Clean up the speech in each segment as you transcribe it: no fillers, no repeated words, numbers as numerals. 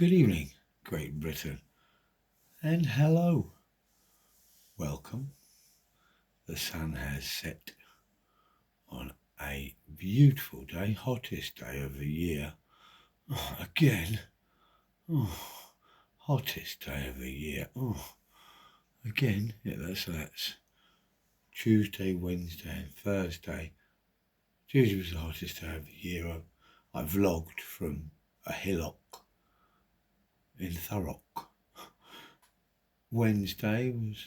Good evening, Great Britain, and hello. Welcome. The sun has set on a beautiful day, hottest day of the year. Again. Hottest day of the year. Again. Yeah, that's Tuesday, Wednesday, and Thursday. Tuesday was the hottest day of the year. I vlogged from a hillock in Thurrock. Wednesday was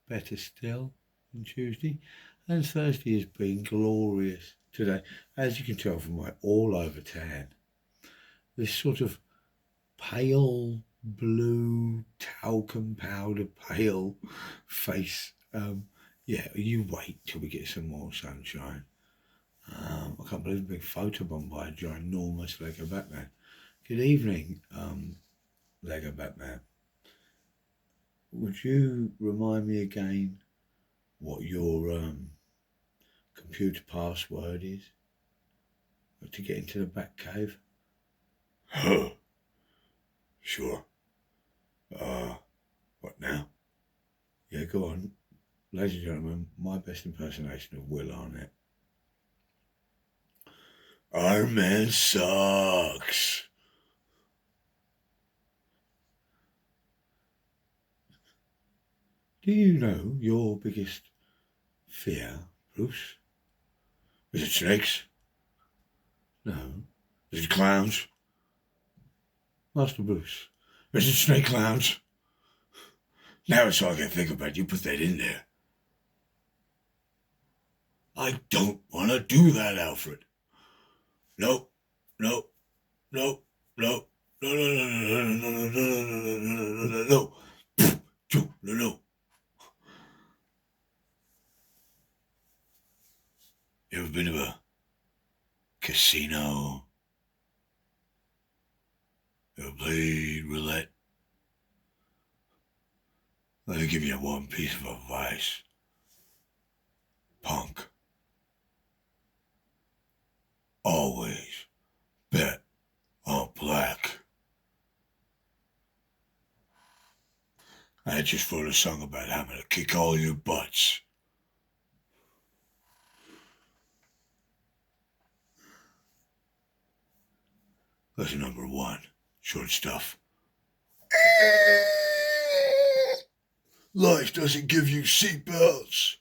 better still than Tuesday, and Thursday has been glorious today. As you can tell from my all over tan, this sort of pale blue talcum powder pale face. Yeah, you wait till we get some more sunshine. I can't believe I'm being photobombed by a ginormous Lego Batman. Good evening, Lego Batman. Would you remind me again what your computer password is to get into the Batcave? Sure. What now? Yeah, go on. Ladies and gentlemen, my best impersonation of Will Arnett. Iron Man sucks. Do you know your biggest fear, Bruce? Is it snakes? No. Is it clowns? Master Bruce. Is it snake clowns? Now it's all I can think about. You put that in there. I don't want to do that, Alfred. No. No. No. No. No. No. No. No. No. No. No. No. No. You ever been to a casino? Ever played roulette? Let me give you one piece of advice. Punk. Always bet on black. I just wrote a song about how I'm gonna kick all your butts. Lesson number 1. Short stuff. Life doesn't give you seatbelts.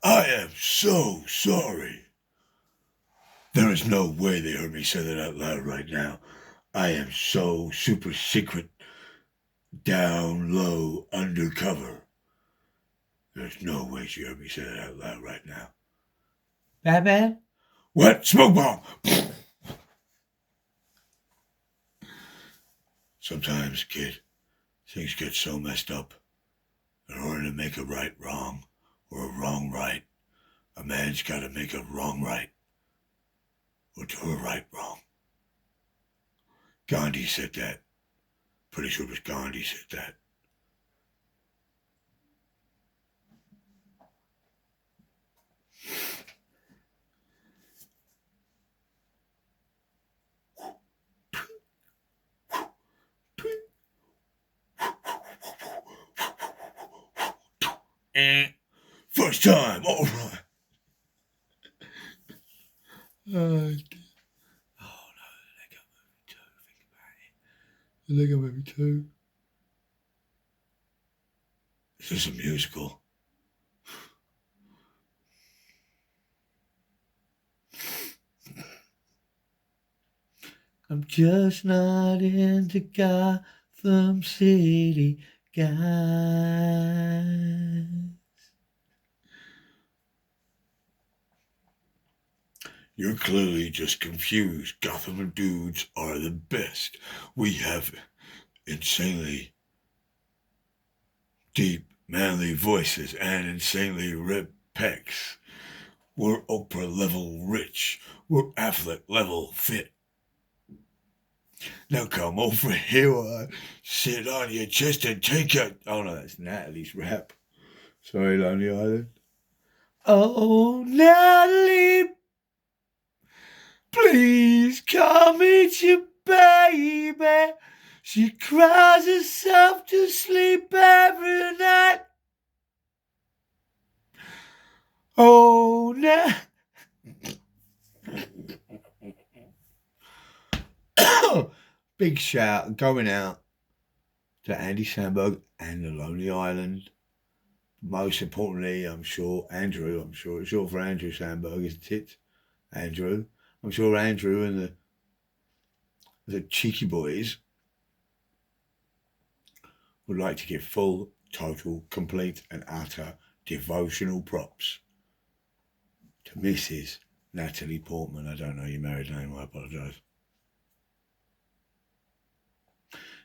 I am so sorry. There is no way they heard me say that out loud right now. I am so super secret, down low, undercover. There's no way she heard me say that out loud right now. Batman? What? Smoke bomb! Sometimes, kid, things get so messed up. In order to make a right wrong, or a wrong right, a man's got to make a wrong right, or do a right wrong. Gandhi said that. Pretty sure it was Gandhi said that. First time, all right. Oh no, the Lego Movie 2, think about it. The Lego Movie 2. Is this a musical? I'm just not into Gotham City, guys. You're clearly just confused. Gotham dudes are the best. We have insanely deep, manly voices and insanely ripped pecs. We're Oprah level rich. We're Affleck level fit. Now come over here while I sit on your chest and take it. Oh no, that's Natalie's rap. Sorry, Lonely Island. Oh, Natalie, please come eat your baby. She cries herself to sleep every night. Oh, now. Big shout going out to Andy Samberg and the Lonely Island. Most importantly, I'm sure it's short for Andrew Samberg, isn't it? Andrew. I'm sure Andrew and the cheeky boys would like to give full, total, complete and utter devotional props to Mrs. Natalie Portman. I don't know your married name, I apologise.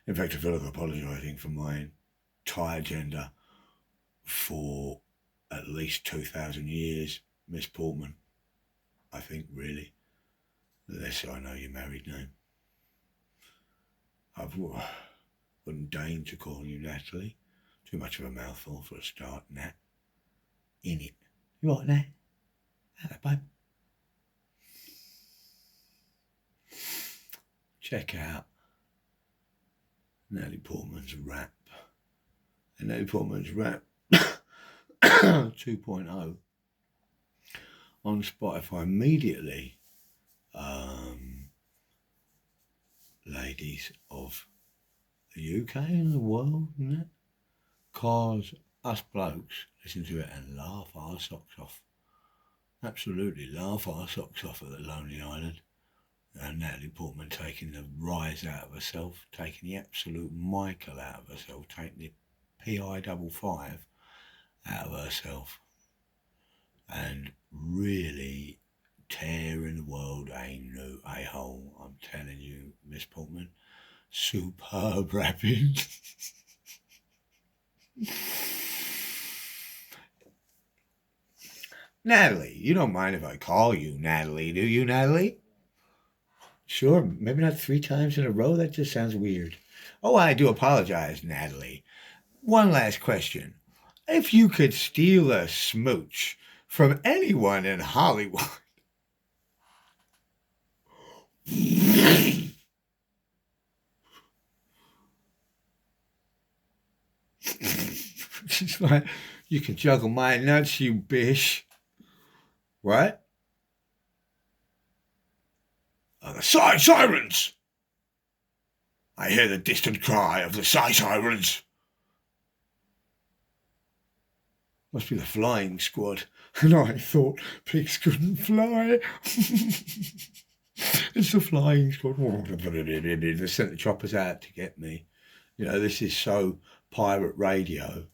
In fact, I feel like apologising for my entire gender for at least 2,000 years, Miss Portman. I think, really. Unless I know your married name. I wouldn't deign to call you Natalie. Too much of a mouthful for a start, Nat. In it. You right, Nat? Hello, babe. Check out Natalie Portman's rap. And Natalie Portman's rap 2.0 on Spotify immediately. Ladies of the UK and the world, isn't it? Cause us blokes listen to it and laugh our socks off. Absolutely laugh our socks off at the Lonely Island. And Natalie Portman taking the rise out of herself, taking the absolute Michael out of herself, taking the PI55 out of herself, and really tearing the world a new a-hole. I'm telling you, Miss Portman, superb rapping. Natalie, you don't mind if I call you Natalie, do you, Natalie? Sure, maybe not 3 times in a row. That just sounds weird. Oh, I do apologize, Natalie. One last question. If you could steal a smooch from anyone in Hollywood, it's like, you can juggle my nuts, you bish. What? The sirens! I hear the distant cry of the sirens. Must be the flying squad. And I thought pigs couldn't fly. It's the flying squad. They sent the choppers out to get me. You know, this is so pirate radio.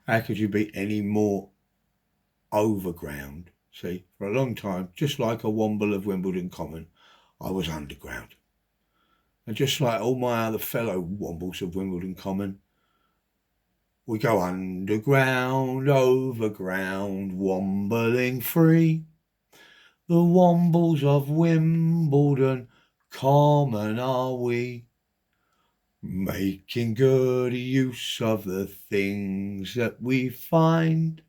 How could you be any more overground? See, for a long time, just like a Womble of Wimbledon Common, I was underground. And just like all my other fellow Wombles of Wimbledon Common, we go underground, overground, wombling free. The Wombles of Wimbledon Common are we, making good use of the things that we find,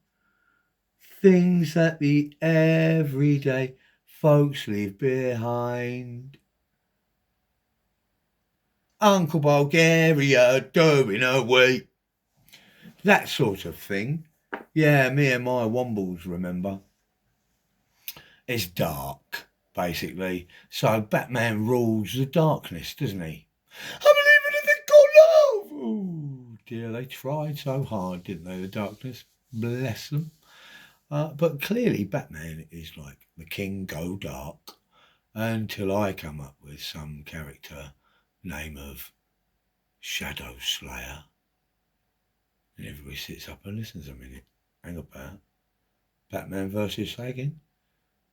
things that the everyday folks leave behind. Uncle Bulgaria doing away. That sort of thing. Yeah, me and my Wombles, remember. It's dark, basically. So Batman rules the darkness, doesn't he? I believe in a thing called love. Oh dear, they tried so hard, didn't they, the darkness? Bless them. But clearly Batman is like the king go dark until I come up with some character name of Shadow Slayer. And everybody sits up and listens a minute. Hang about. Batman versus Sagan.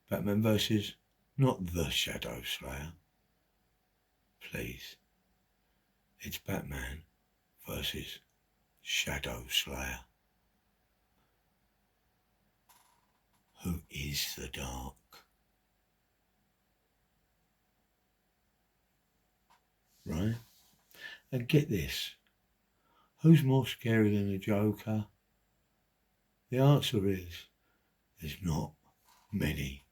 Batman versus not the Shadow Slayer. Please. It's Batman versus Shadow Slayer. Who is the dark? Right? And get this. Who's more scary than the Joker? The answer is there's not many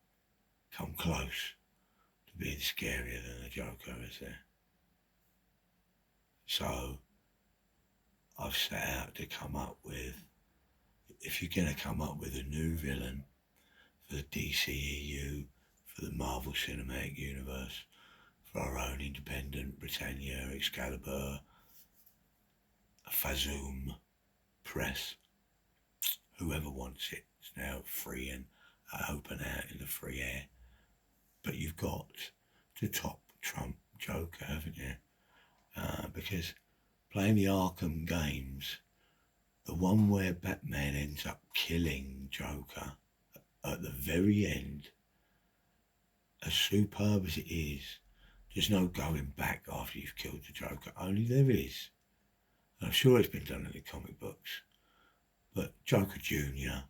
come close to being scarier than the Joker, is there? So I've set out to come up with, if you're going to come up with a new villain for the DCEU, for the Marvel Cinematic Universe, for our own independent Britannia, Excalibur, Fazoom Press, whoever wants it, it's now free and open out in the free air. But you've got to top Trump Joker, haven't you? Because playing the Arkham games, the one where Batman ends up killing Joker at the very end, as superb as it is, there's no going back after you've killed the Joker. Only there is. And I'm sure it's been done in the comic books. But Joker Jr.,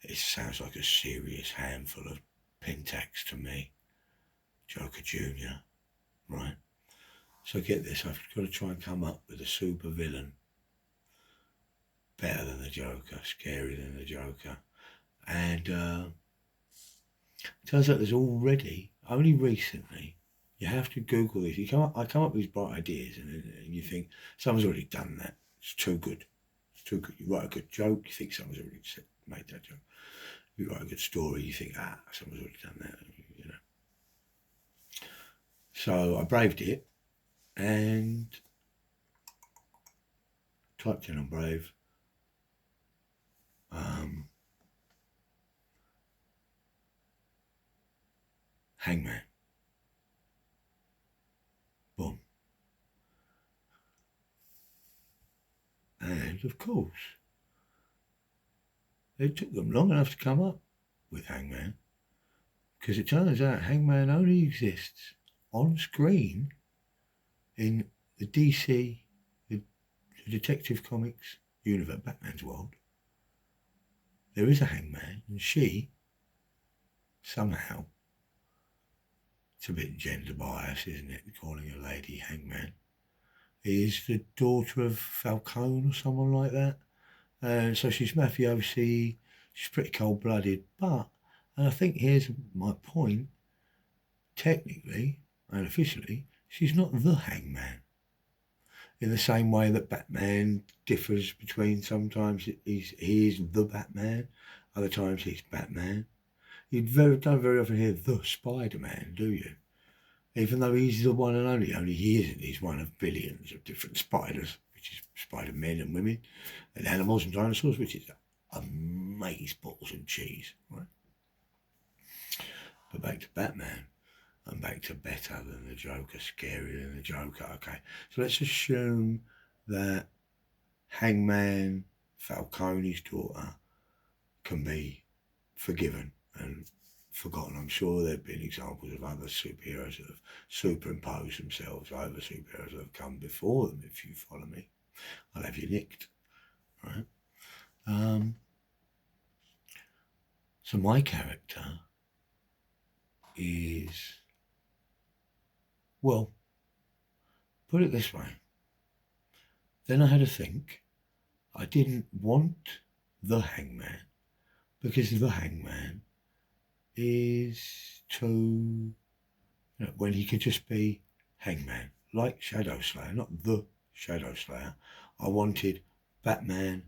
it sounds like a serious handful of Pentax to me. Joker Jr., right? So get this, I've got to try and come up with a super villain. Better than the Joker, scarier than the Joker. And it turns out there's already, only recently, you have to Google this. I come up with these bright ideas and you think, someone's already done that. It's too good. It's too good. You write a good joke, you think someone's already made that joke. You write a good story, you think, someone's already done that, you know. So I braved it and typed in on Brave. Hangman. Boom. And of course, it took them long enough to come up with Hangman, because it turns out Hangman only exists on screen in the DC, the Detective Comics universe, Batman's world. There is a Hangman, and she, somehow, it's a bit gender bias, isn't it, calling a lady Hangman, is the daughter of Falcone or someone like that. And so she's mafiosi, she's pretty cold-blooded, but, and I think here's my point, technically and officially, she's not the Hangman. In the same way that Batman differs between, sometimes he is the Batman, other times he's Batman. You don't very often hear the Spider-Man, do you? Even though he's the one and only he isn't. He's one of billions of different spiders, which is Spider-Men and women, and animals and dinosaurs, which is amazeballs and cheese, right? But back to Batman, and back to better than the Joker, scarier than the Joker. Okay, so let's assume that Hangman, Falcone's daughter, can be forgiven and forgotten. I'm sure there have been examples of other superheroes that have superimposed themselves over superheroes that have come before them, if you follow me. I'll have you nicked, right? So my character is, well, put it this way. Then I had to think. I didn't want the Hangman, because the Hangman is too, when he could just be Hangman, like Shadow Slayer, not the Shadow Slayer. I wanted Batman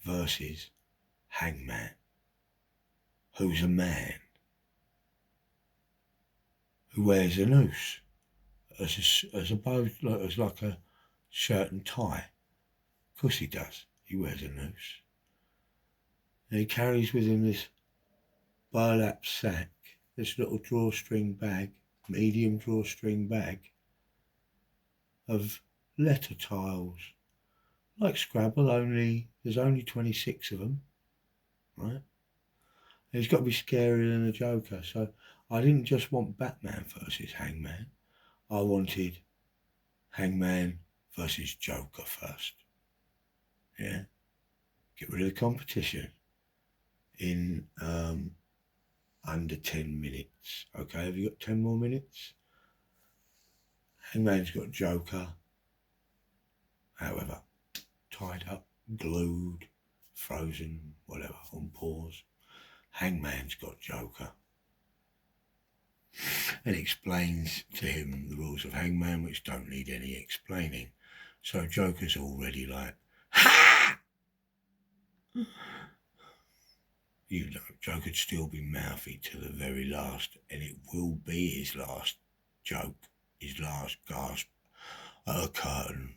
versus Hangman, who's a man who wears a noose as opposed as like a shirt and tie. Of course he does. He wears a noose. And he carries with him this burlap sack, this little drawstring bag, medium drawstring bag of letter tiles, like Scrabble, only there's only 26 of them, right? And he's got to be scarier than a Joker. So I didn't just want Batman versus Hangman. I wanted Hangman versus Joker first. Yeah, get rid of the competition in under 10 minutes. Okay, have you got 10 more minutes? Hangman's got Joker, however, tied up, glued, frozen, whatever, on pause. Hangman's got Joker. and explains to him the rules of Hangman, which don't need any explaining. So Joker's already like, ha! You know, Joe could still be mouthy to the very last, and it will be his last joke, his last gasp at a curtain,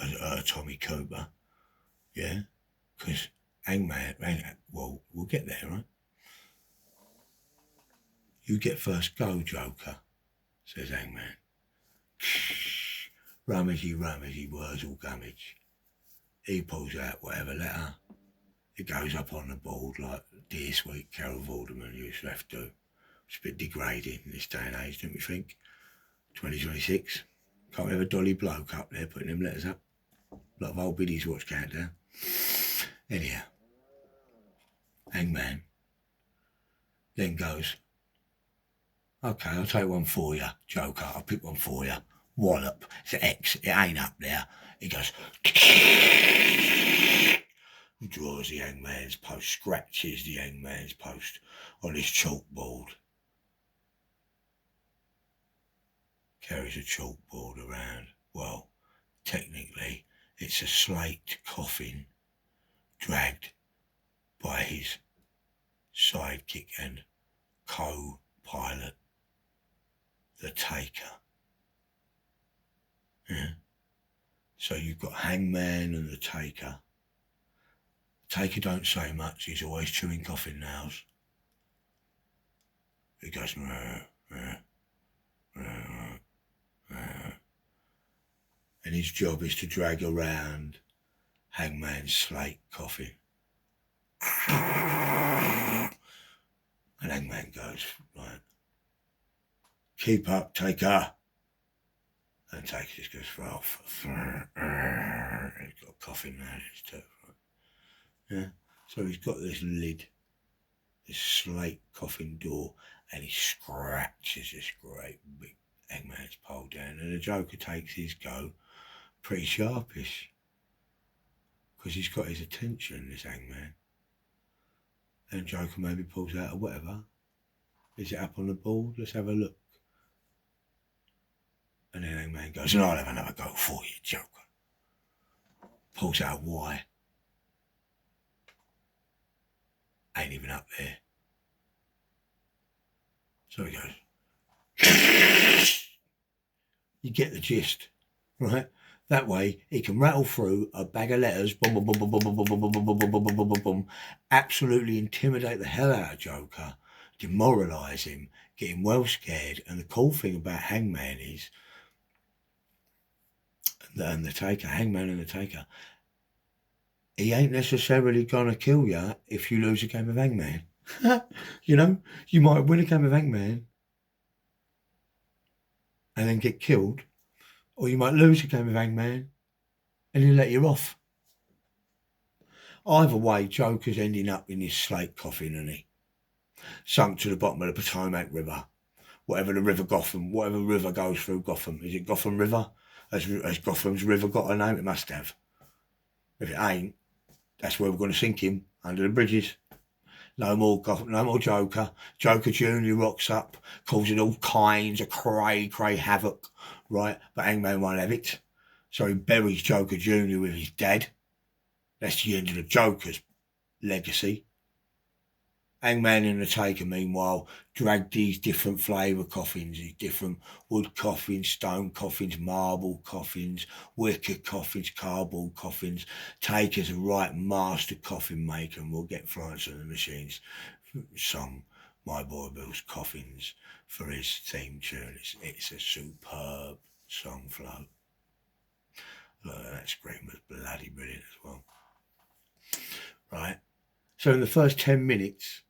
at a Tommy Cooper, yeah? Because Hangman, well, we'll get there, right? You get first go, Joker, says Hangman. Rummagey, Wurzel Gummidge. He pulls out whatever letter. It goes up on the board like Dear Sweet Carol Vorderman used to have to. It's a bit degrading in this day and age, don't we think? 2026. Can't have a dolly bloke up there putting them letters up. A lot of old biddies watch Countdown. Anyhow, Hangman then goes, okay, I'll take one for you, Joker. I'll pick one for you. Wallop. It's an X. It ain't up there. He goes, draws the Hangman's post, scratches the Hangman's post on his chalkboard. Carries a chalkboard around. Well, technically, it's a slate coffin dragged by his sidekick and co-pilot, the Taker. Yeah. So you've got Hangman and the Taker. Taker don't say much. He's always chewing coffin nails. He goes, and his job is to drag around Hangman's slate coffin. And Hangman goes, right, keep up, Taker. And Taker just goes, well, he's got a coffin nail in his tooth. Right? Yeah. So he's got this lid, this slate coffin door, and he scratches this great big Hangman's pole down, and the Joker takes his go pretty sharpish because he's got his attention, this Hangman. And Joker maybe pulls out a whatever. Is it up on the board? Let's have a look. And then Hangman goes, and I'll have another go for you, Joker. Pulls out a Y. Ain't even up there. So he goes, you get the gist, right? That way he can rattle through a bag of letters, boom, boom, boom, boom, boom, boom, boom, boom, boom, boom, boom, boom, boom, boom, absolutely intimidate the hell out of Joker, demoralise him, get him well scared. And the cool thing about Hangman is, and the Taker, Hangman and the Taker, he ain't necessarily gonna kill you if you lose a game of Hangman. You know, you might win a game of Hangman and then get killed, or you might lose a game of Hangman and he'll let you off. Either way, Joker's ending up in his slate coffin, and he sunk to the bottom of the Potomac River, whatever the River Gotham, whatever river goes through Gotham. Is it Gotham River? Has Gotham's river got a name? It must have. If it ain't, that's where we're going to sink him, under the bridges. No more Joker. Joker Jr. rocks up, causing all kinds of cray havoc, right? But Hangman won't have it. So he buries Joker Jr. with his dad. That's the end of the Joker's legacy. Hangman and the Taker, meanwhile, drag these different flavour coffins, these different wood coffins, stone coffins, marble coffins, wicker coffins, cardboard coffins. Taker's a right master coffin maker, and we'll get Florence and the Machine's song, My Boy Bill's Coffins, for his theme tune. It's a superb song flow. That scream was bloody brilliant as well. Right? So in the first 10 minutes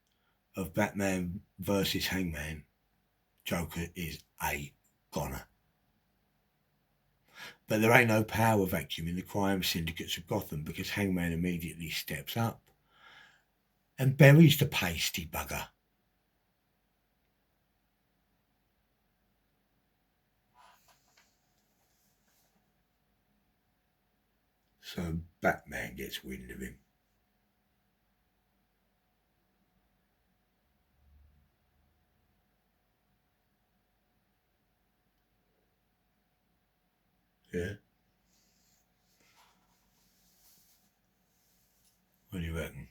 of Batman versus Hangman, Joker is a goner. But there ain't no power vacuum in the crime syndicates of Gotham, because Hangman immediately steps up and buries the pasty bugger. So Batman gets wind of him. Yeah? What do you reckon?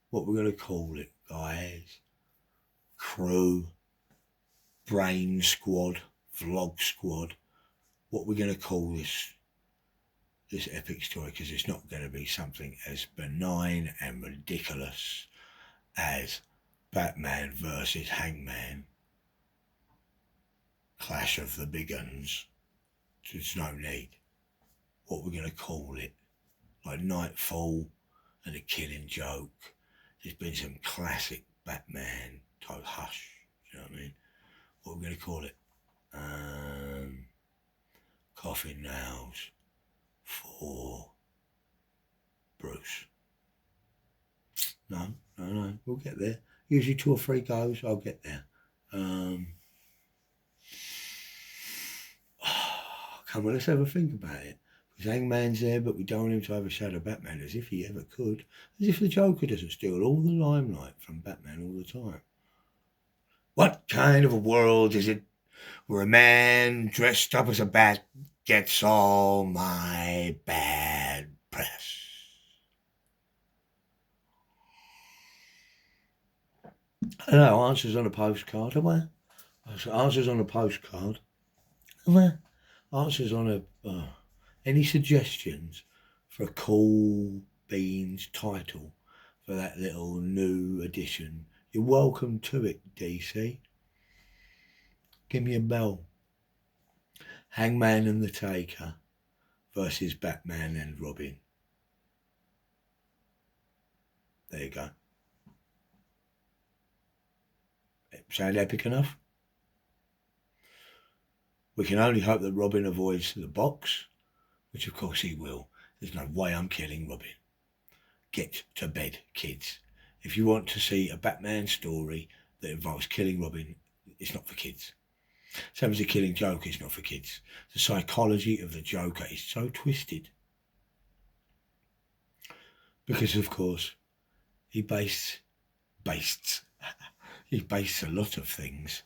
What we're going to call it, guys? Crew, Brain Squad, Vlog Squad. What we're going to call this epic story, because it's not going to be something as benign and ridiculous as Batman versus Hangman, Clash of the Big Uns. There's no need. What we're going to call it, like Nightfall and The Killing Joke. There's been some classic Batman type Hush. You know what I mean? What we're going to call it? Coffin Nails for Bruce. No. We'll get there. Usually 2 or 3 goes. I'll get there. Come on, let's have a think about it. Because Hangman's there, but we don't want him to overshadow Batman, as if he ever could. As if the Joker doesn't steal all the limelight from Batman all the time. What kind of a world is it where a man dressed up as a bat gets all my bad press? I don't know, answers on a postcard, am I? Answers on a postcard. Am I? Answers on a... any suggestions for a cool beans title for that little new edition? You're welcome to it, DC. Give me a bell. Hangman and the Taker versus Batman and Robin. There you go. Sound epic enough? We can only hope that Robin avoids the box, which of course he will. There's no way I'm killing Robin. Get to bed, kids. If you want to see a Batman story that involves killing Robin, it's not for kids. Same as the Killing Joker is not for kids. The psychology of the Joker is so twisted. Because, of course, he based a lot of things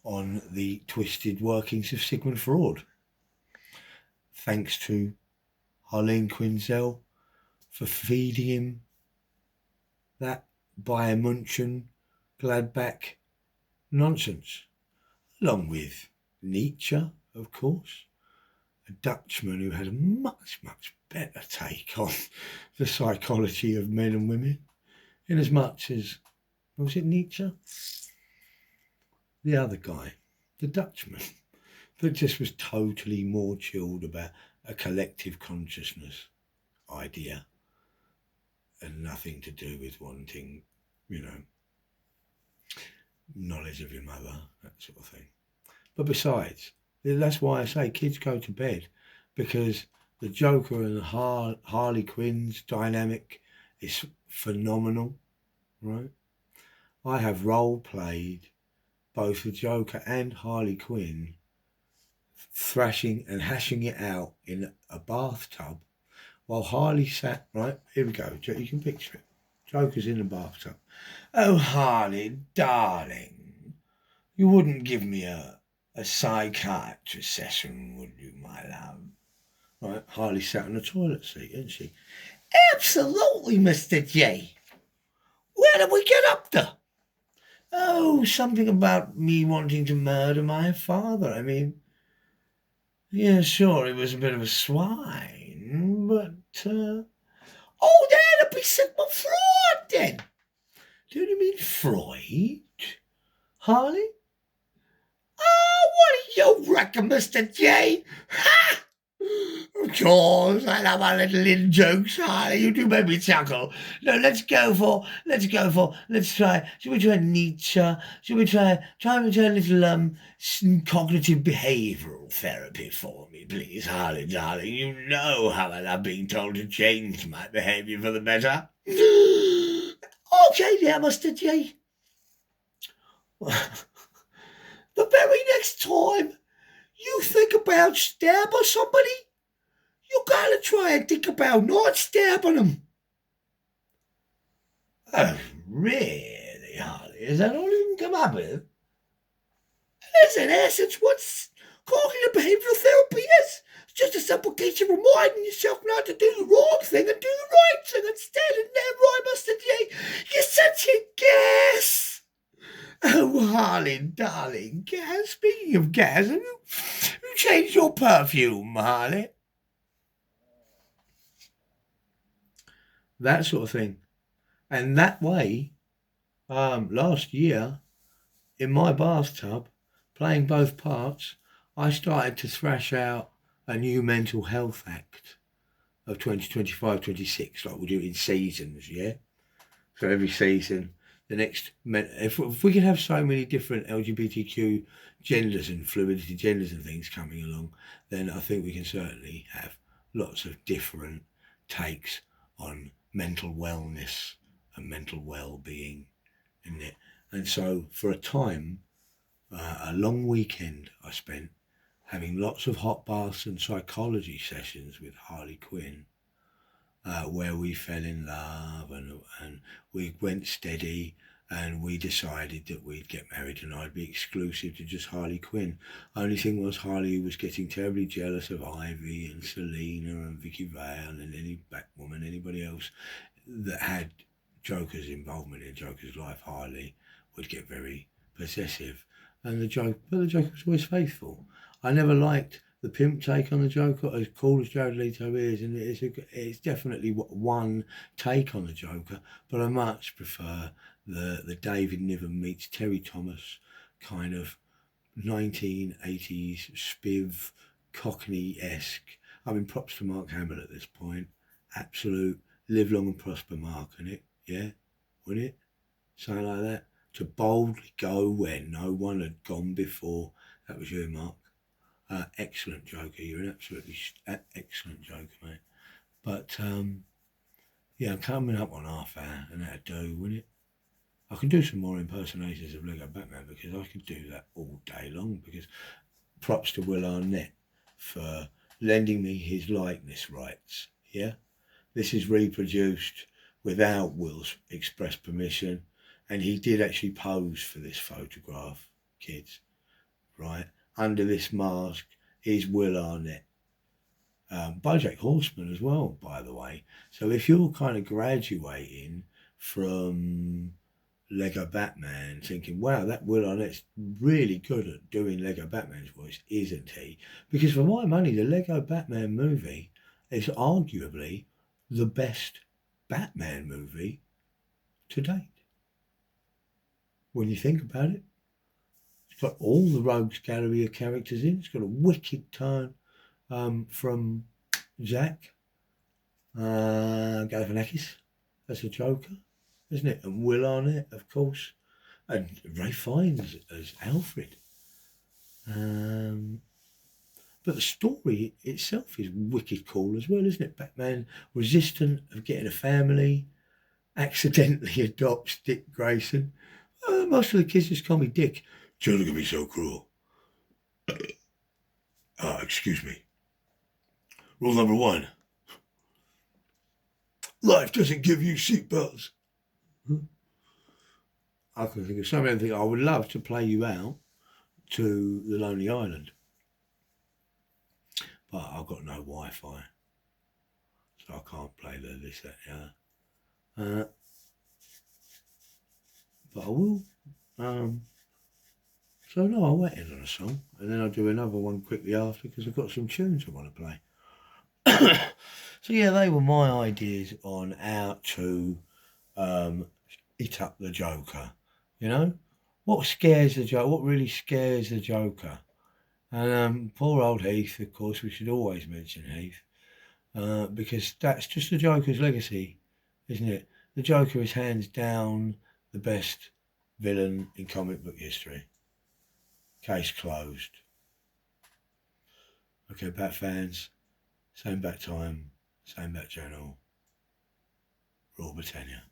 on the twisted workings of Sigmund Freud. Thanks to Harleen Quinzel for feeding him that Bayern München Gladbach nonsense, along with Nietzsche, of course, a Dutchman who had a much better take on the psychology of men and women, in as much as, was it Nietzsche? The other guy, the Dutchman, that just was totally more chilled about a collective consciousness idea and nothing to do with wanting, knowledge of your mother, that sort of thing. But besides, that's why I say kids go to bed, because the Joker and Harley Quinn's dynamic is phenomenal, right? I have role played both the Joker and Harley Quinn thrashing and hashing it out in a bathtub while Harley sat, right, here we go, you can picture it. Joker's in the bathtub. Oh, Harley, darling, you wouldn't give me a psychiatrist session, would you, my love? Right, Harley sat on the toilet seat, isn't she? Absolutely, Mr. J. Where did we get up to? Oh, something about me wanting to murder my father. I mean, yeah, sure, he was a bit of a swine, but, oh, that'd be Sigmund Freud, then. Do you mean Freud, Harley? Oh, what do you reckon, Mr. J? Ha! Of course, I love our little in-jokes, Harley. You do make me chuckle. No, let's try, shall we try Nietzsche? Shall we try a little cognitive behavioural therapy for me, please, Harley, darling? You know how I love being told to change my behaviour for the better. Okay, there, Mr. J. The very next time you think about stabbing somebody, you gotta try and think about not stabbing them. Oh, really, Harley? Is that all you can come up with? Listen, Essence, what's cognitive behavioural therapy is. It's just a simple case of reminding yourself not to do the wrong thing and do the right thing instead. And then right, Mr. J, you're such a gas. Oh, Harlan, darling, Gaz, speaking of Gaz, have you changed your perfume, Harlan? That sort of thing. And that way, last year, in my bathtub, playing both parts, I started to thrash out a new mental health act of 2025-26, like we do in seasons, yeah? So every season, the next, if we can have so many different LGBTQ genders and fluidity genders and things coming along, then I think we can certainly have lots of different takes on mental wellness and mental well-being, isn't it? And so for a time, a long weekend I spent having lots of hot baths and psychology sessions with Harley Quinn, where we fell in love and we went steady and we decided that we'd get married and I'd be exclusive to just Harley Quinn. Only thing was Harley was getting terribly jealous of Ivy and Selena and Vicky Vale and any Batwoman, anybody else that had Joker's involvement in Joker's life. Harley would get very possessive. But the Joker was always faithful. I never liked the pimp take on the Joker, as cool as Jared Leto is, and it's definitely one take on the Joker, but I much prefer the David Niven meets Terry Thomas kind of 1980s spiv Cockney-esque. I mean, props to Mark Hamill at this point. Absolute live long and prosper, Mark, innit? Yeah, wouldn't it? Something like that. To boldly go where no one had gone before. That was you, Mark. Excellent Joker. You're an absolutely excellent Joker, mate. But yeah, I'm coming up on half hour, and that'd do, wouldn't it? I can do some more impersonations of Lego Batman because I could do that all day long. Because props to Will Arnett for lending me his likeness rights. Yeah, this is reproduced without Will's express permission, and he did actually pose for this photograph, kids. Right, under this mask is Will Arnett. BoJack Horseman as well, by the way. So if you're kind of graduating from Lego Batman thinking, wow, that Will Arnett's really good at doing Lego Batman's voice, isn't he? Because for my money, the Lego Batman movie is arguably the best Batman movie to date. When you think about it, it's got all the rogues gallery of characters in. It's got a wicked turn from Zach Galifianakis as a Joker, isn't it? And Will Arnett, of course, and Ray Fiennes as Alfred. But the story itself is wicked cool as well, isn't it? Batman, resistant of getting a family, accidentally adopts Dick Grayson. Most of the kids just call me Dick. Children can be so cruel. Excuse me. Rule number 1. Life doesn't give you seatbelts. I can think of so many things. I would love to play you out to the Lonely Island. But I've got no Wi-Fi. So I can't play this, that, yeah. But I will. So no, I'll wait in on a song. And then I'll do another one quickly after because I've got some tunes I want to play. So yeah, they were my ideas on how to eat up the Joker. You know, what scares the Joker? What really scares the Joker? And poor old Heath, of course, we should always mention Heath because that's just the Joker's legacy, isn't it? The Joker is hands down the best villain in comic book history. Case closed. Okay, Bat fans, same bat time, same bat channel. Raw Britannia.